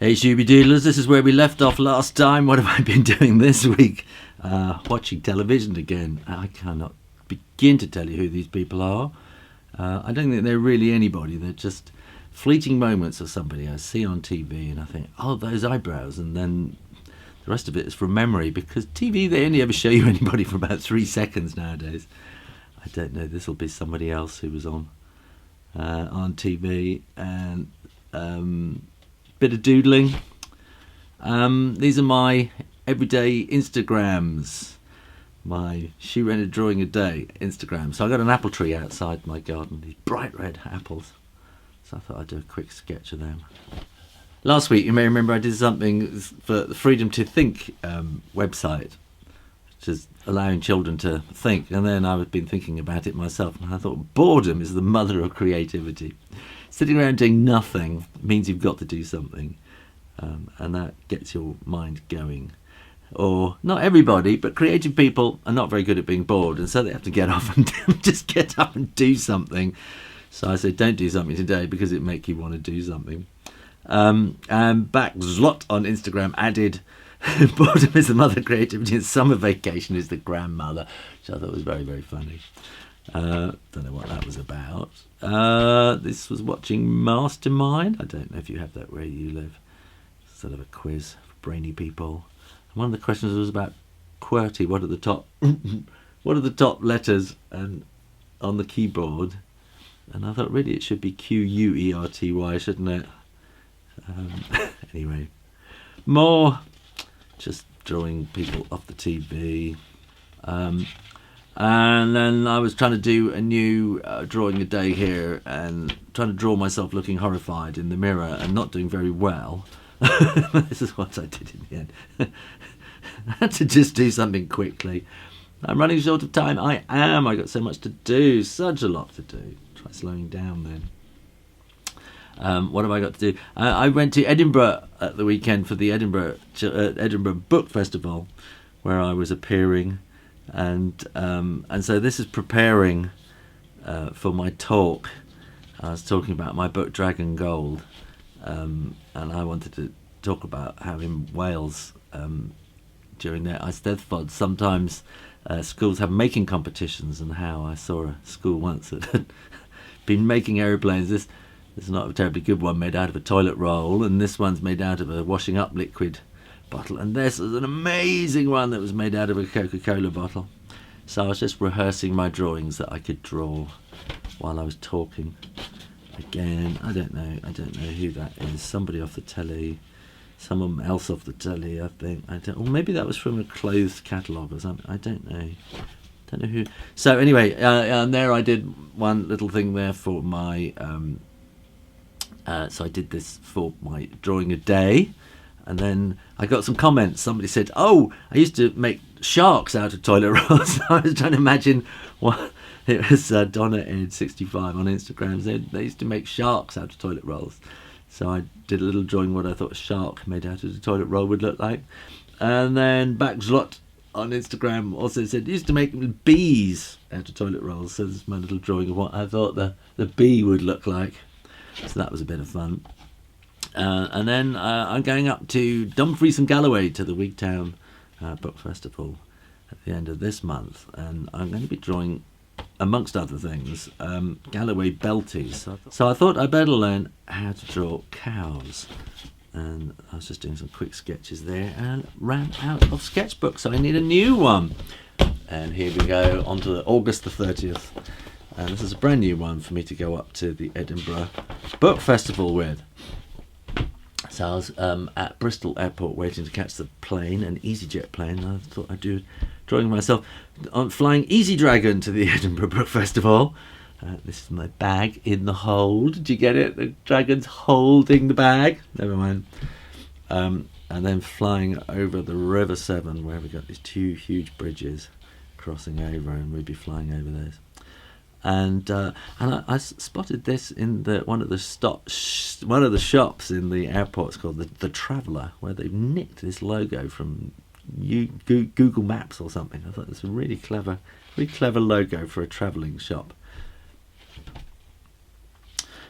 Hey Shooby Doodlers, this is where we left off last time. What have I been doing this week? Watching television again. I cannot begin to tell you who these people are. I don't think they're really anybody. They're just fleeting moments of somebody I see on TV and I think, oh, those eyebrows, and then the rest of it is from memory, because TV, they only ever show you anybody for about 3 seconds nowadays. I don't know, this will be somebody else who was on TV, and bit of doodling. These are my everyday Instagrams, my Shoo Rayner drawing a day Instagram. So I got an apple tree outside my garden, these bright red apples, so I thought I'd do a quick sketch of them. Last week, you may remember, I did something for the Freedom to Think website, which is allowing children to think, and then I've been thinking about it myself, and I thought boredom is the mother of creativity. Sitting around doing nothing means you've got to do something, and that gets your mind going. Or, not everybody, but creative people are not very good at being bored, and so they have to get off and just get up and do something. So I said, don't do something today, because it make you want to do something. And Backslot on Instagram added, boredom is the mother of creativity and summer vacation is the grandmother, which I thought was very, very funny. Don't know what that was about. This was watching Mastermind. I don't know if you have that where you live. Sort of a quiz for brainy people. And one of the questions was about QWERTY. What are the top what are the top letters and on the keyboard? And I thought really it should be QUERTY, shouldn't it? Anyway, more just drawing people off the TV. And then I was trying to do a new drawing a day here, and trying to draw myself looking horrified in the mirror and not doing very well. This is what I did in the end. I had to just do something quickly. I'm running short of time. I got so much to do, such a lot to do. Try slowing down then. What have I got to do? I went to Edinburgh at the weekend for the Edinburgh Book Festival, where I was appearing. And so this is preparing for my talk. I was talking about my book Dragon Gold, and I wanted to talk about how in Wales during their Eisteddfod sometimes schools have making competitions, and how I saw a school once that had been making aeroplanes. This is not a terribly good one, made out of a toilet roll, and this one's made out of a washing up liquid bottle, and this is an amazing one that was made out of a Coca-Cola bottle. So I was just rehearsing my drawings that I could draw while I was talking. Again, I don't know who that is. Somebody off the telly, someone else off the telly, I think. Or maybe that was from a clothes catalogue or something. I don't know who. So anyway, and there I did one little thing there for my so I did this for my drawing a day. And then I got some comments. Somebody said, oh, I used to make sharks out of toilet rolls. I was trying to imagine what it was. Donna Ed 65 on Instagram said they used to make sharks out of toilet rolls. So I did a little drawing what I thought a shark made out of a toilet roll would look like. And then Backslot on Instagram also said used to make bees out of toilet rolls. So this is my little drawing of what I thought the bee would look like. So that was a bit of fun. And then I'm going up to Dumfries and Galloway to the Wigtown Book Festival at the end of this month, and I'm going to be drawing, amongst other things, Galloway Belties. So I thought I'd better learn how to draw cows, and I was just doing some quick sketches there and ran out of Sketchbook, so I need a new one. And here we go, on to August the 30th. And this is a brand new one for me to go up to the Edinburgh Book Festival with. So I was at Bristol Airport waiting to catch the plane, an EasyJet plane. I thought I'd do a drawing of myself on flying Easy Dragon to the Edinburgh Book Festival. This is my bag in the hold. Did you get it? The dragon's holding the bag. Never mind. And then flying over the River Severn, where we got these two huge bridges crossing over, and we'd be flying over those. And I spotted this in one of the shops in the airport. It's called the Traveller, where they've nicked this logo from Google Maps or something. I thought it was a really clever logo for a travelling shop.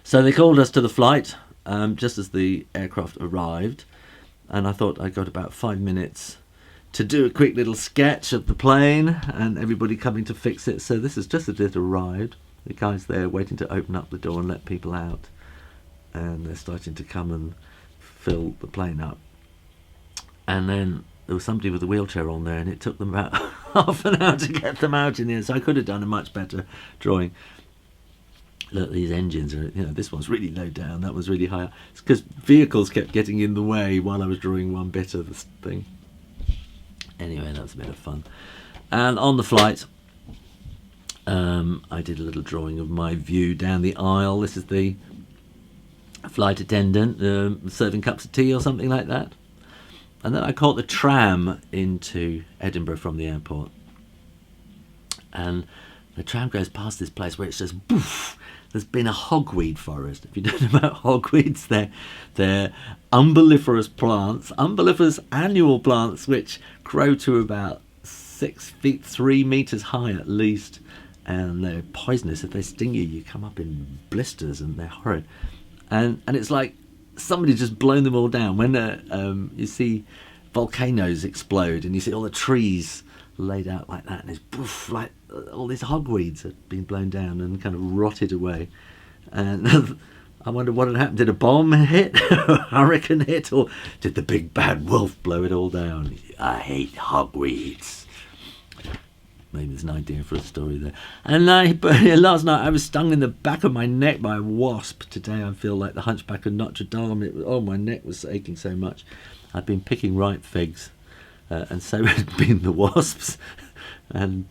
So they called us to the flight, just as the aircraft arrived, and I thought I got about 5 minutes to do a quick little sketch of the plane and everybody coming to fix it. So this is just as it arrived. The guy's there waiting to open up the door and let people out, and they're starting to come and fill the plane up. And then there was somebody with a wheelchair on there, and it took them about half an hour to get them out in the end. So I could have done a much better drawing. Look, these engines are, this one's really low down, that was really high up. It's because vehicles kept getting in the way while I was drawing one bit of this thing. Anyway, that was a bit of fun. And on the flight, I did a little drawing of my view down the aisle. This is the flight attendant serving cups of tea or something like that. And then I caught the tram into Edinburgh from the airport. And the tram goes past this place where it says, boof, there's been a hogweed forest. If you don't know about hogweeds, they're umbelliferous plants, umbelliferous annual plants, which grow to about 6 feet, 3 meters high at least. And they're poisonous. If they sting you, you come up in blisters, and they're horrid. And it's like somebody just blown them all down. When you see volcanoes explode and you see all the trees laid out like that, and it's poof, like all these hogweeds had been blown down and kind of rotted away. And I wonder what had happened. Did a bomb hit, a hurricane hit, or did the big bad wolf blow it all down? I hate hogweeds. Maybe there's an idea for a story there. And last night I was stung in the back of my neck by a wasp. Today I feel like the Hunchback of Notre Dame. My neck was aching so much. I'd been picking ripe figs, and so had been the wasps. And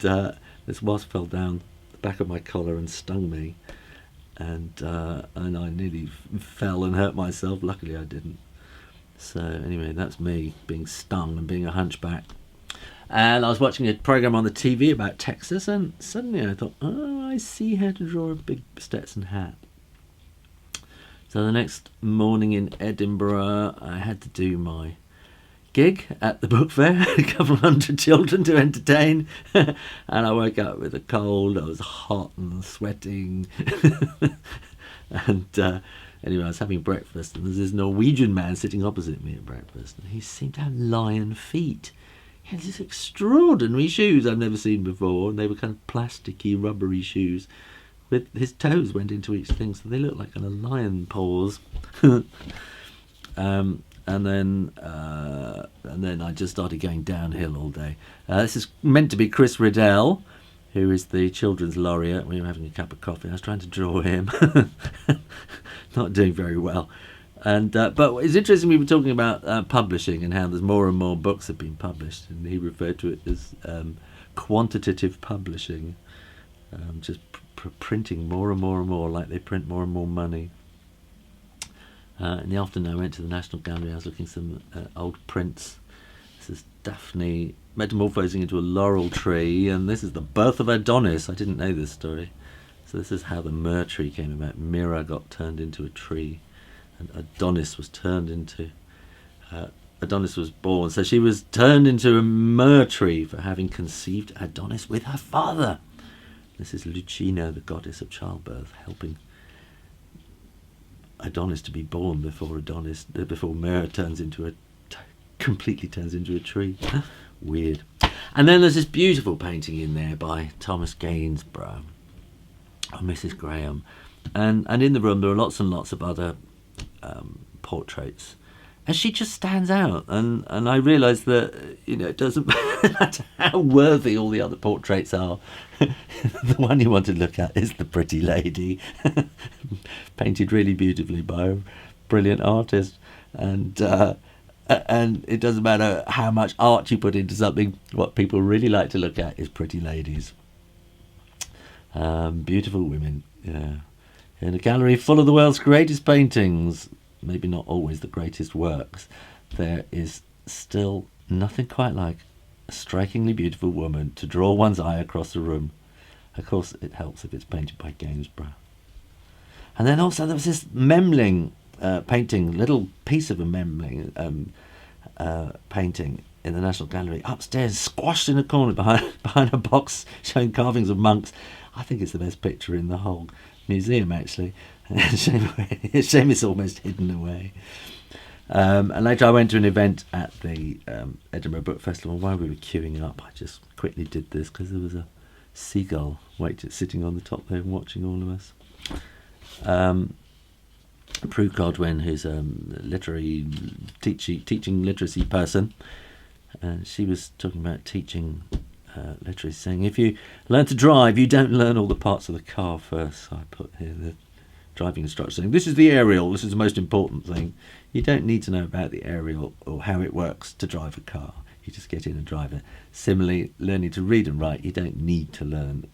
this wasp fell down the back of my collar and stung me. And I nearly fell and hurt myself. Luckily I didn't. So anyway, that's me being stung and being a hunchback. And I was watching a program on the TV about Texas, and suddenly I thought, I see how to draw a big Stetson hat. So the next morning in Edinburgh, I had to do my gig at the book fair, a couple of hundred children to entertain, and I woke up with a cold. I was hot and sweating. And anyway, I was having breakfast, and there's this Norwegian man sitting opposite me at breakfast, and he seemed to have lion feet. He had these extraordinary shoes I've never seen before, and they were kind of plasticky, rubbery shoes. With his toes went into each thing, so they looked like kind of lion paws. And then I just started going downhill all day. This is meant to be Chris Riddell, who is the children's laureate. We were having a cup of coffee. I was trying to draw him. Not doing very well. And but it's interesting, we were talking about publishing and how there's more and more books have been published, and he referred to it as quantitative publishing, just printing more and more and more, like they print more and more money. In the afternoon I went to the National Gallery. I was looking at some old prints. This is Daphne metamorphosing into a laurel tree, and this is the birth of Adonis. I didn't know this story. So this is how the myrrh tree came about. Myrrh got turned into a tree, and Adonis was turned into Adonis was born. So she was turned into a myrrh tree for having conceived Adonis with her father. This is Lucina, the goddess of childbirth, helping Adonis to be born before Myrrh completely turns into a tree. Weird. And then there's this beautiful painting in there by Thomas Gainsborough, Mrs. Graham, and in the room there are lots and lots of other portraits, and she just stands out, and I realised that it doesn't matter how worthy all the other portraits are. The one you want to look at is the pretty lady, painted really beautifully by a brilliant artist, and it doesn't matter how much art you put into something. What people really like to look at is pretty ladies, beautiful women, yeah, in a gallery full of the world's greatest paintings. Maybe not always the greatest works. There is still nothing quite like a strikingly beautiful woman to draw one's eye across the room. Of course, it helps if it's painted by Gainsborough. And then also there was this Memling painting, little piece of a Memling painting in the National Gallery, upstairs, squashed in a corner behind a box showing carvings of monks. I think it's the best picture in the whole museum, actually. Shame it's almost hidden away. And later I went to an event at the Edinburgh Book Festival. While we were queuing up, I just quickly did this because there was a seagull sitting on the top there and watching all of us. Prue Godwin, who's a literary teaching literacy person, and she was talking about teaching literacy, saying if you learn to drive, you don't learn all the parts of the car first. So I put here the driving instructor saying, this is the aerial, this is the most important thing. You don't need to know about the aerial or how it works to drive a car. You just get in and drive it. Similarly, learning to read and write, you don't need to learn,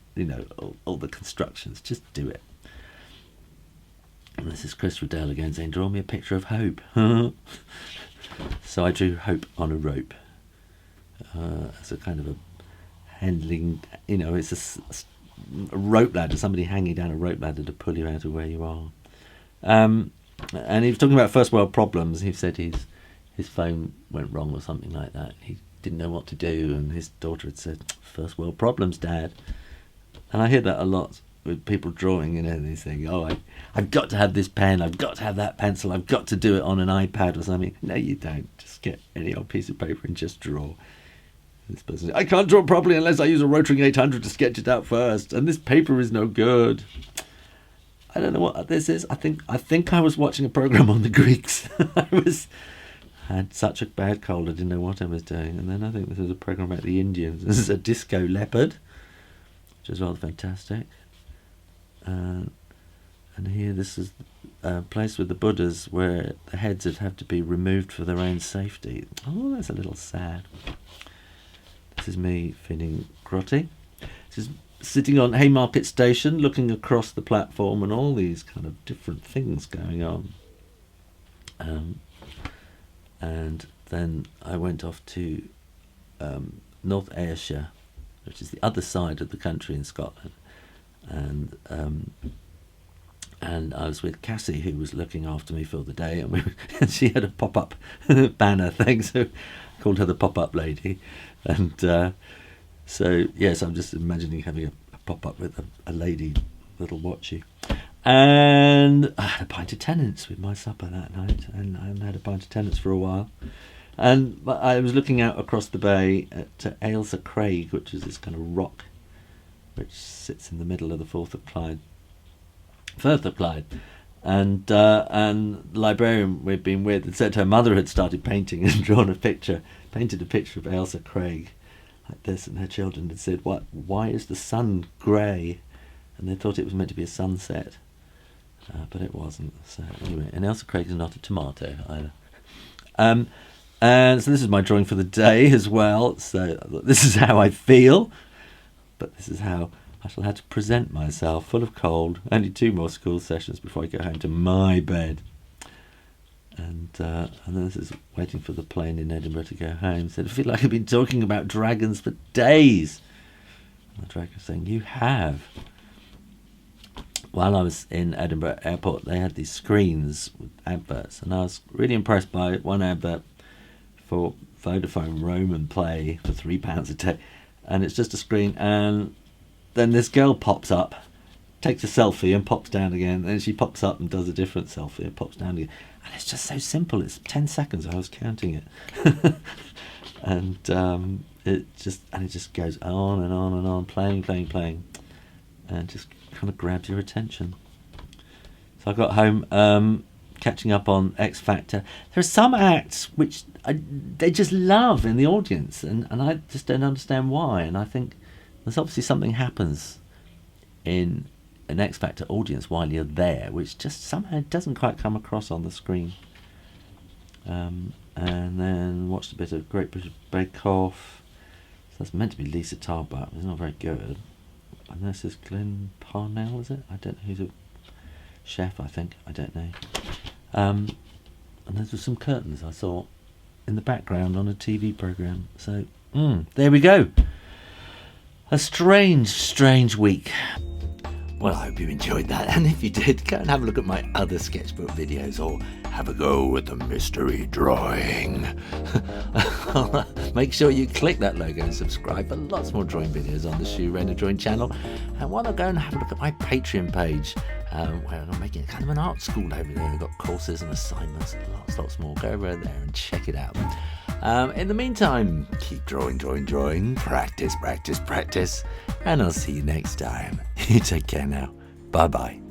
all the constructions. Just do it. And this is Chris Riddell again saying, draw me a picture of hope. So I drew hope on a rope. As a kind of a handling, it's a rope ladder, somebody hanging down a rope ladder to pull you out of where you are. And he was talking about first world problems. He said his phone went wrong or something like that. He didn't know what to do, and his daughter had said, first world problems, Dad. And I hear that a lot with people drawing, they saying, I've got to have this pen, I've got to have that pencil, I've got to do it on an iPad or something. No, you don't. Just get any old piece of paper and just draw. This person says, I can't draw properly unless I use a Rotring 800 to sketch it out first, and this paper is no good. I don't know what this is. I think I was watching a program on the Greeks. I had such a bad cold I didn't know what I was doing, and then I think this was a program about the Indians. This is a disco leopard, which is rather fantastic. And here, this is a place with the Buddhas where the heads would have to be removed for their own safety. Oh, that's a little sad. This is me feeling grotty. This is sitting on Haymarket Station, looking across the platform, and all these kind of different things going on. And then I went off to North Ayrshire, which is the other side of the country in Scotland. And I was with Cassie, who was looking after me for the day, and she had a pop-up banner thing, so I called her the pop-up lady. And so, yes, I'm just imagining having a pop-up with a lady, little watchy. And I had a pint of Tennent's with my supper that night, and I hadn't had a pint of Tennent's for a while. And I was looking out across the bay at Elsa Craig, which is this kind of rock which sits in the middle of the Firth of Clyde. And the librarian we'd been with had said her mother had started painting and painted a picture of Elsa Craig like this, and her children had said, why is the sun grey? And they thought it was meant to be a sunset, but it wasn't. So anyway, and Elsa Craig is not a tomato either. And so this is my drawing for the day as well. So this is how I feel, but this is how I shall have to present myself, full of cold. Only 2 more school sessions before I go home to my bed. And then this is waiting for the plane in Edinburgh to go home. So I feel like I've been talking about dragons for days. And the dragon saying, you have. While I was in Edinburgh Airport, they had these screens with adverts, and I was really impressed by one advert for Vodafone Roam and Play for £3 a day. And it's just a screen, and then this girl pops up, takes a selfie and pops down again, and she pops up and does a different selfie and pops down again. And it's just so simple. It's 10 seconds. I was counting it. And it just goes on and on and on, playing, and just kind of grabs your attention. So I got home, catching up on X Factor. There are some acts which they just love in the audience, and I just don't understand why. And I think there's obviously something happens in an X Factor audience while you're there, which just somehow doesn't quite come across on the screen. And then watched a bit of Great British Bake Off. So that's meant to be Lisa Tarbuck. It's not very good. And this is Glenn Parnell, is it? I don't know. Who's a chef, I think. I don't know. And there's some curtains I saw in the background on a TV programme. So, there we go. A strange week. Well, I hope you enjoyed that, and if you did, go and have a look at my other sketchbook videos, or have a go with the mystery drawing. well, make sure you click that logo and subscribe for lots more drawing videos on the Shoo Rayner drawing channel. And why not go and have a look at my Patreon page, where I'm making kind of an art school over there. We've got courses and assignments and lots more. Go over there and check it out. In the meantime, keep drawing, practice, and I'll see you next time. You take care now. Bye-bye.